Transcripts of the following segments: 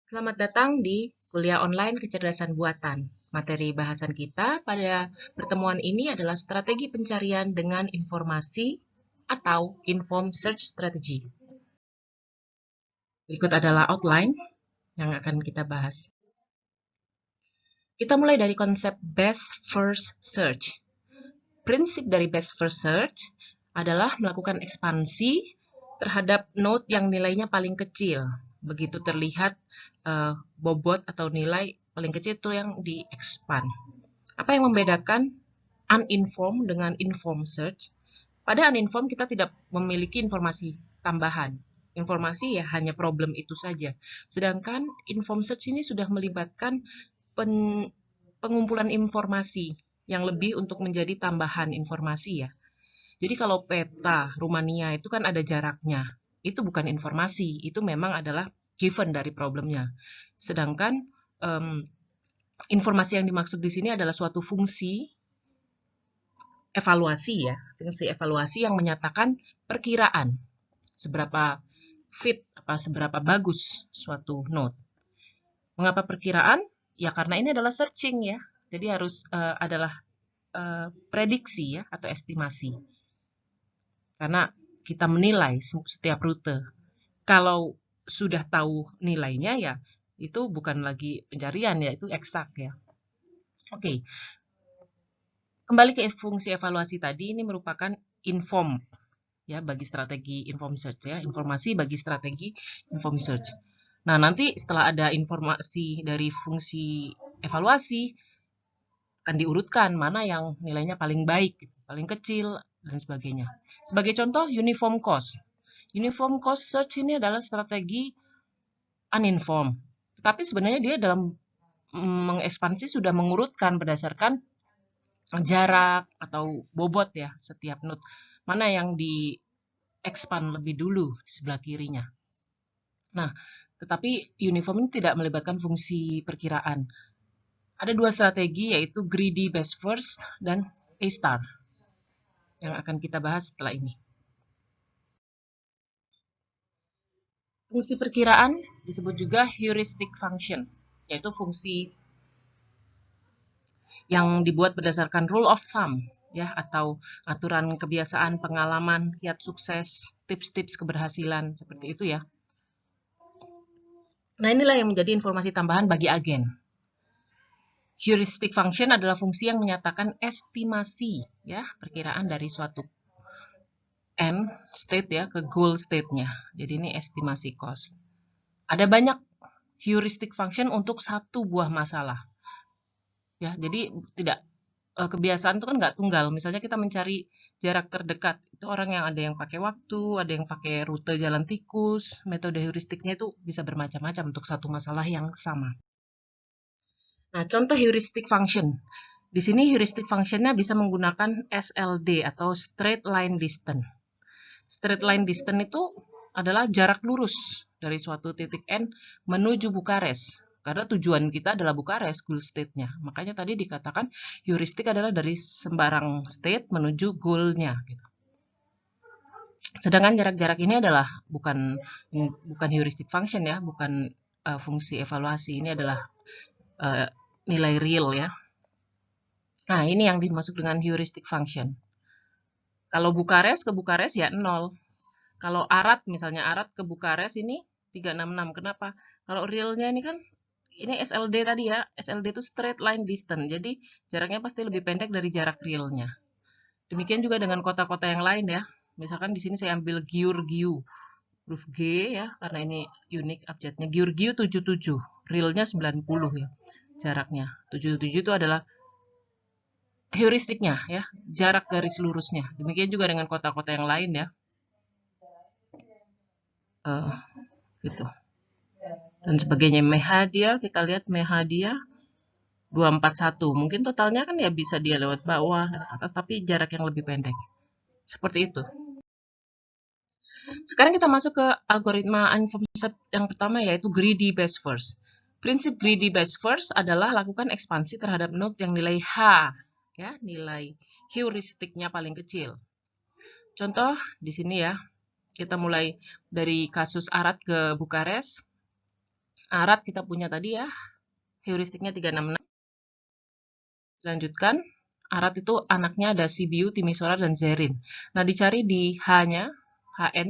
Selamat datang di kuliah online kecerdasan buatan. Materi bahasan kita pada pertemuan ini adalah strategi pencarian dengan informasi atau informed search strategy. Berikut adalah outline yang akan kita bahas. Kita mulai dari konsep best first search. Prinsip dari best first search adalah melakukan ekspansi terhadap node yang nilainya paling kecil. Begitu terlihat bobot atau nilai paling kecil itu yang di-expand. Apa yang membedakan uninformed dengan informed search? Pada uninformed kita tidak memiliki informasi tambahan. Informasi ya hanya problem itu saja. Sedangkan informed search ini sudah melibatkan pengumpulan informasi yang lebih untuk menjadi tambahan informasi ya. Jadi kalau peta Rumania itu kan ada jaraknya. Itu bukan informasi, itu memang adalah given dari problemnya. Sedangkan informasi yang dimaksud di sini adalah suatu fungsi evaluasi ya, fungsi evaluasi yang menyatakan perkiraan seberapa fit seberapa bagus suatu node. Mengapa perkiraan? Ya karena ini adalah searching ya. Jadi harus adalah prediksi ya atau estimasi. Karena kita menilai setiap rute. Kalau sudah tahu nilainya ya itu bukan lagi pencarian ya, itu eksak ya. Oke. Kembali ke fungsi evaluasi tadi, ini merupakan inform ya bagi strategi inform search ya, informasi bagi strategi inform search. Nah, nanti setelah ada informasi dari fungsi evaluasi akan diurutkan mana yang nilainya paling baik, paling kecil dan sebagainya. Sebagai contoh uniform cost. Uniform cost search ini adalah strategi uninformed. Tetapi sebenarnya dia dalam mengekspansi sudah mengurutkan berdasarkan jarak atau bobot ya setiap node. Mana yang di-expand lebih dulu di sebelah kirinya. Nah, tetapi uniform ini tidak melibatkan fungsi perkiraan. Ada dua strategi yaitu greedy best first dan A-star yang akan kita bahas setelah ini. Fungsi perkiraan disebut juga heuristic function, yaitu fungsi yang dibuat berdasarkan rule of thumb ya atau aturan kebiasaan, pengalaman, kiat sukses, tips-tips keberhasilan seperti itu ya. Nah, inilah yang menjadi informasi tambahan bagi agen. Heuristic function adalah fungsi yang menyatakan estimasi ya, perkiraan dari suatu end state ya ke goal state-nya. Jadi ini estimasi cost. Ada banyak heuristic function untuk satu buah masalah. Ya, jadi tidak kebiasaan itu kan nggak tunggal. Misalnya kita mencari jarak terdekat, itu orang yang ada yang pakai waktu, ada yang pakai rute jalan tikus, metode heuristiknya itu bisa bermacam-macam untuk satu masalah yang sama. Nah, contoh heuristic function. Di sini heuristic functionnya bisa menggunakan SLD atau straight line distance. Straight line distance itu adalah jarak lurus dari suatu titik N menuju Bukares. Karena tujuan kita adalah Bukares, goal state-nya. Makanya tadi dikatakan heuristik adalah dari sembarang state menuju goal-nya. Gitu. Sedangkan jarak-jarak ini adalah bukan heuristic function ya, bukan fungsi evaluasi. Ini adalah nilai real ya. Nah, ini yang dimaksud dengan heuristic function. Kalau Bukares ke Bukares ya 0. Kalau Arad, misalnya Arad ke Bukares ini 366. Kenapa? Kalau realnya ini kan, ini SLD tadi ya. SLD itu straight line distance. Jadi jaraknya pasti lebih pendek dari jarak realnya. Demikian juga dengan kota-kota yang lain ya. Misalkan di sini saya ambil Giurgiu. Huruf G ya, karena ini unik abjadnya. Giurgiu 77. Realnya 90 ya jaraknya. 77 itu adalah heuristiknya ya, jarak garis lurusnya. Demikian juga dengan kota-kota yang lain ya. Gitu. Dan sebagainya. Mehadia, kita lihat Mehadia 241. Mungkin totalnya kan ya bisa dia lewat bawah, lewat atas, tapi jarak yang lebih pendek. Seperti itu. Sekarang kita masuk ke algoritma uninformed search yang pertama yaitu greedy best first. Prinsip greedy best first adalah lakukan ekspansi terhadap node yang nilai H, ya, nilai heuristiknya paling kecil. Contoh di sini ya, kita mulai dari kasus Arad ke Bukares. Arat kita punya tadi ya, heuristiknya 366. Lanjutkan, Arat itu anaknya ada Sibiu, Timisoara, dan Zerin. Nah, dicari di H-nya, HN,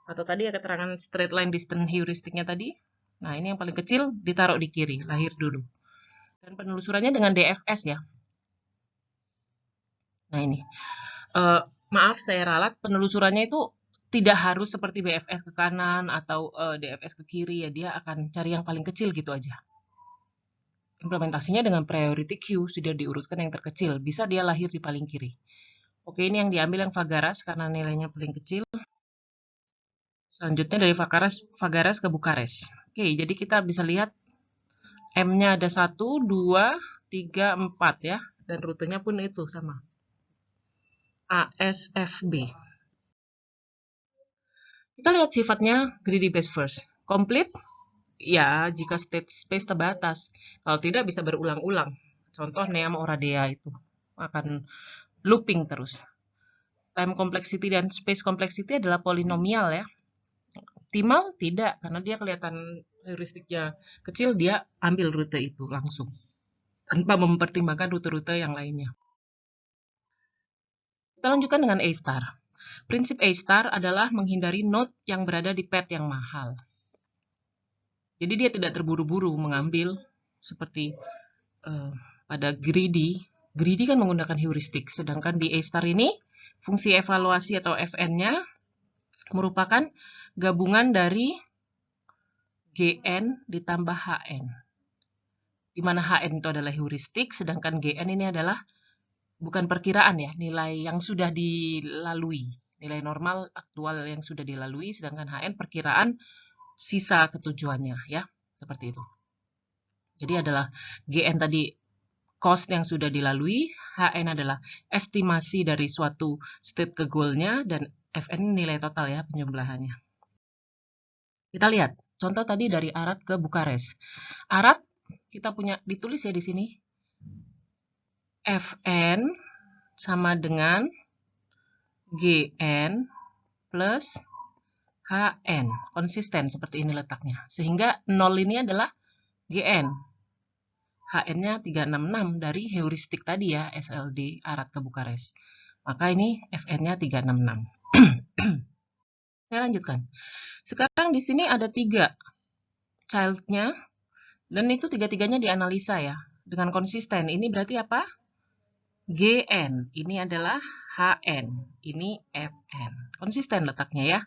atau tadi ya keterangan straight line distance heuristiknya tadi. Nah, ini yang paling kecil ditaruh di kiri, lahir dulu. Dan penelusurannya dengan DFS ya. Nah, ini. Maaf, saya ralat, penelusurannya itu tidak harus seperti BFS ke kanan atau DFS ke kiri ya, dia akan cari yang paling kecil gitu aja. Implementasinya dengan priority queue, sudah diurutkan yang terkecil, bisa dia lahir di paling kiri. Oke, ini yang diambil yang Fagaras karena nilainya paling kecil. Selanjutnya dari Fagaras ke Bukares. Oke, jadi kita bisa lihat M-nya ada 1, 2, 3, 4 ya, dan rutenya pun itu sama. ASFB. Kita lihat sifatnya greedy best first. Complete, ya jika state space terbatas. Kalau tidak bisa berulang-ulang. Contoh Neam Oradea itu akan looping terus. Time complexity dan space complexity adalah polinomial ya. Optimal tidak, karena dia kelihatan heuristiknya kecil, dia ambil rute itu langsung. Tanpa mempertimbangkan rute-rute yang lainnya. Kita lanjutkan dengan A-star. Prinsip A-star adalah menghindari node yang berada di path yang mahal. Jadi dia tidak terburu-buru mengambil seperti pada greedy. Greedy kan menggunakan heuristik, sedangkan di A-star ini fungsi evaluasi atau Fn-nya merupakan gabungan dari Gn ditambah Hn. Di mana Hn itu adalah heuristik, sedangkan Gn ini adalah bukan perkiraan ya, nilai yang sudah dilalui. Nilai normal aktual yang sudah dilalui, sedangkan Hn perkiraan sisa ketujuannya ya, seperti itu. Jadi adalah Gn tadi cost yang sudah dilalui, Hn adalah estimasi dari suatu state ke goal-nya, dan Fn nilai total ya, penjumlahannya. Kita lihat contoh tadi dari Arat ke Bukares. Arat kita punya ditulis ya di sini. Fn sama dengan Gn plus Hn. Konsisten seperti ini letaknya. Sehingga 0 ini adalah Gn. Hn-nya 366 dari heuristik tadi ya, SLD Arat ke Bukares. Maka ini Fn-nya 366. Saya lanjutkan. Sekarang di sini ada 3 child-nya, dan itu 3-3-nya dianalisa ya, dengan konsisten. Ini berarti apa? Gn, ini adalah Hn, ini Fn. Konsisten letaknya ya.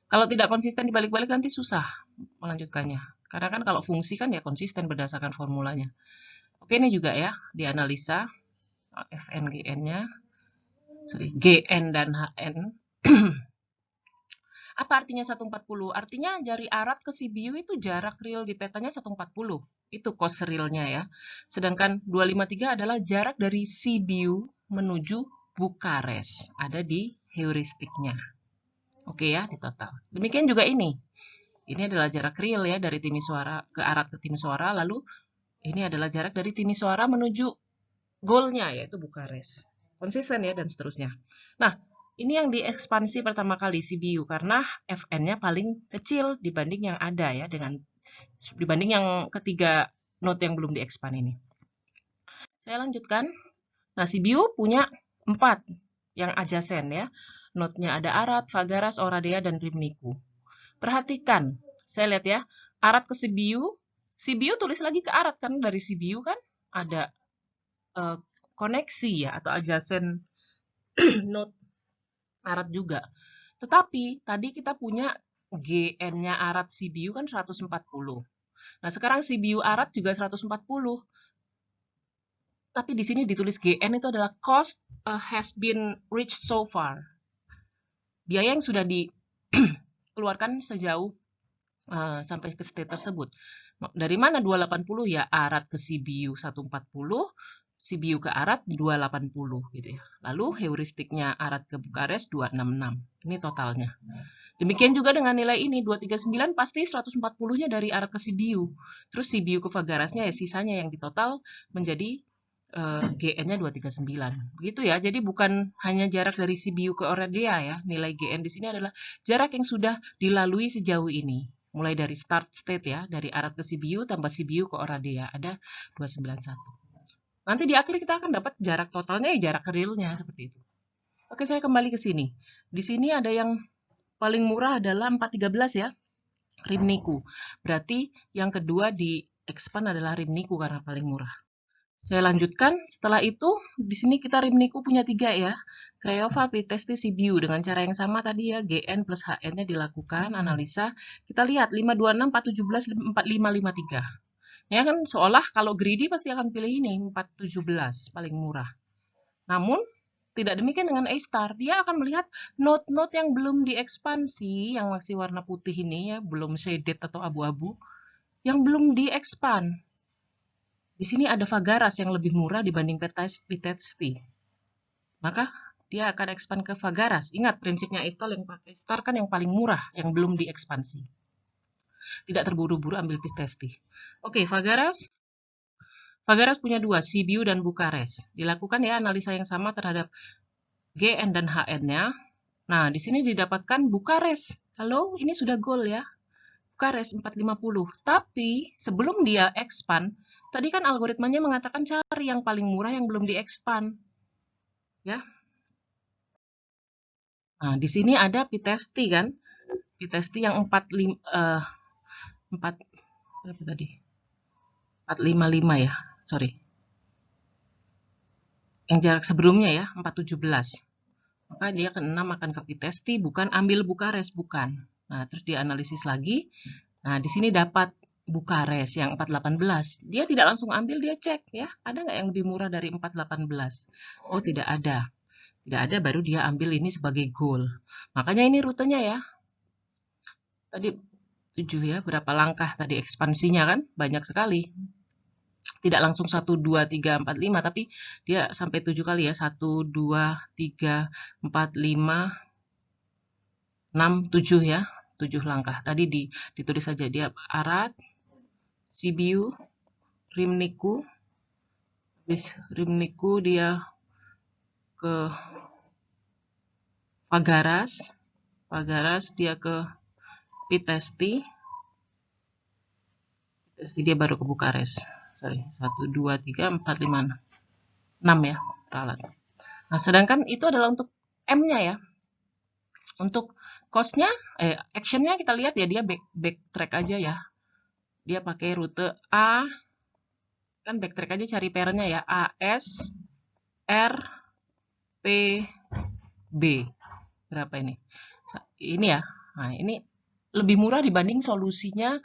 Kalau tidak konsisten dibalik-balik nanti susah melanjutkannya. Karena kan kalau fungsi kan ya konsisten berdasarkan formulanya. Oke, ini juga ya, dianalisa Fn, Gn-nya. Gn dan Hn. Apa artinya 140? Artinya dari Arat ke Sibiu itu jarak real di petanya 140. Itu cost realnya ya. Sedangkan 253 adalah jarak dari Sibiu menuju Bukares. Ada di heuristiknya. Oke ya, di total. Demikian juga ini. Ini adalah jarak real ya dari Timisoara ke Arat ke Timisoara. Lalu ini adalah jarak dari Timisoara menuju goalnya yaitu Bukares. Konsisten ya dan seterusnya. Nah, ini yang diekspansi pertama kali Sibiu karena Fn-nya paling kecil dibanding yang ada ya, dibanding yang ketiga node yang belum diekspan ini. Saya lanjutkan. Nah, Sibiu punya 4 yang adjacent ya. Node-nya ada Arat, Fagaras, Oradea, dan Rimniku. Perhatikan, saya lihat ya, Arat ke Sibiu, Sibiu tulis lagi ke Arat karena dari Sibiu kan ada koneksi ya atau adjacent node Arat juga. Tetapi tadi kita punya Gn-nya Arat Sibiu kan 140. Nah, sekarang Sibiu Arat juga 140. Tapi di sini ditulis Gn itu adalah cost has been reached so far. Biaya yang sudah dikeluarkan sejauh sampai ke state tersebut. Dari mana 280 ya? Arat ke Sibiu 140, Sibiu ke Arat 280 gitu ya. Lalu heuristiknya Arat ke Bukares 266. Ini totalnya. Demikian juga dengan nilai ini 239 pasti 140-nya dari Arat ke Sibiu. Terus Sibiu ke Fagarasnya ya sisanya yang ditotal menjadi Gn-nya 239. Begitu ya. Jadi bukan hanya jarak dari Sibiu ke Oradea ya. Nilai Gn di sini adalah jarak yang sudah dilalui sejauh ini. mulai dari start state ya, dari arat ke CBU tambah CBU ke Oradea, ada 291. Nanti di akhir kita akan dapat jarak totalnya, ya jarak realnya seperti itu. Oke, saya kembali ke sini. Di sini ada yang paling murah adalah 413 ya, Rimniku. Berarti yang kedua di expand adalah Rimniku karena paling murah. Saya lanjutkan, setelah itu di sini kita Rimniku punya 3 ya. Craiova, Pitesti, CBU dengan cara yang sama tadi ya, GN plus HN-nya dilakukan analisa. Kita lihat 526, 417, 4553. Ya kan seolah kalau greedy pasti akan pilih ini 417 paling murah. Namun tidak demikian dengan A-star, dia akan melihat node-node yang belum diekspansi, yang masih warna putih ini ya, belum shaded atau abu-abu, yang belum diekspand. Di sini ada Fagaras yang lebih murah dibanding Pitesti. Maka dia akan expand ke Fagaras. Ingat prinsipnya A-star kan yang paling murah, yang belum diekspansi. Tidak terburu-buru ambil Pitesti. Oke, Fagaras punya 2, CBU dan Bukares. Dilakukan ya analisa yang sama terhadap GN dan HN-nya. Nah, di sini didapatkan Bukares. Halo, ini sudah goal ya. Bukares 450. Tapi sebelum dia expand, tadi kan algoritmanya mengatakan cari yang paling murah yang belum di-expand. Ya. Nah, di sini ada Pitesti kan. Pitesti yang 455 ya. Sorry. Yang jarak sebelumnya ya, 417. Maka dia ke 6 akan ke Pitesti, bukan ambil Bukares, bukan. Nah, terus dianalisis lagi. Nah, di sini dapat Bukares yang 418. Dia tidak langsung ambil, dia cek ya. Ada nggak yang lebih murah dari 418? Oh, tidak ada. Tidak ada, baru dia ambil ini sebagai goal. Makanya ini rutenya ya. Tadi 7 ya, berapa langkah tadi ekspansinya kan? Banyak sekali. Tidak langsung 1, 2, 3, 4, 5, tapi dia sampai 7 kali ya. 1, 2, 3, 4, 5, 6, 7 ya. 7 langkah. Tadi ditulis saja dia arat, CBU, Rimniku. Habis Rimniku dia ke Fagaras. Fagaras dia ke Pitesti. Pitesti dia baru ke Bukares. Sorry, 1, 2, 3, 4, 5, 6 ya ralat. Nah, sedangkan itu adalah untuk M-nya ya. Untuk cost-nya, action-nya kita lihat ya, dia backtrack aja ya. Dia pakai rute A, kan backtrack aja cari pairnya ya, AS, R, P, B. Berapa ini? Ini ya. Nah, ini lebih murah dibanding solusinya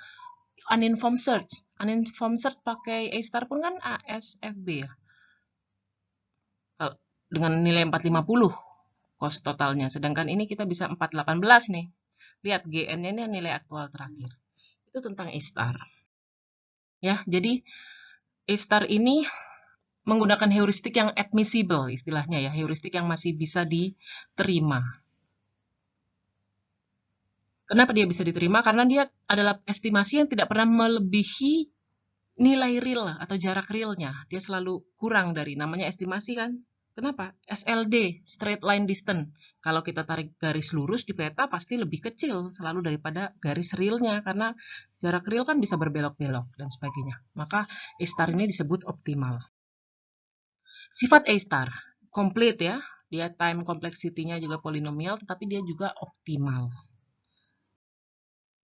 uninformed search. Uninformed search pakai A-star pun kan ASFB ya. Dengan nilai 450 cost totalnya. Sedangkan ini kita bisa 418 nih. Lihat GN-nya ini nilai aktual terakhir. Itu tentang A-star. Ya, jadi A-star ini menggunakan heuristik yang admissible istilahnya ya, heuristik yang masih bisa diterima. Kenapa dia bisa diterima? Karena dia adalah estimasi yang tidak pernah melebihi nilai real atau jarak realnya. Dia selalu kurang dari, namanya estimasi kan. Kenapa? SLD, straight line distance. Kalau kita tarik garis lurus di peta pasti lebih kecil selalu daripada garis realnya. Karena jarak real kan bisa berbelok-belok dan sebagainya. Maka A-star ini disebut optimal. Sifat A-star, komplit ya. Dia time complexity-nya juga polinomial, tetapi dia juga optimal.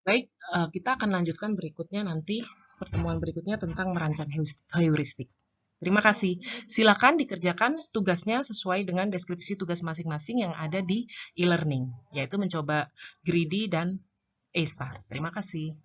Baik, kita akan lanjutkan berikutnya nanti, pertemuan berikutnya tentang merancang heuristik. Terima kasih. Silakan dikerjakan tugasnya sesuai dengan deskripsi tugas masing-masing yang ada di e-learning, yaitu mencoba greedy dan A-star. Terima kasih.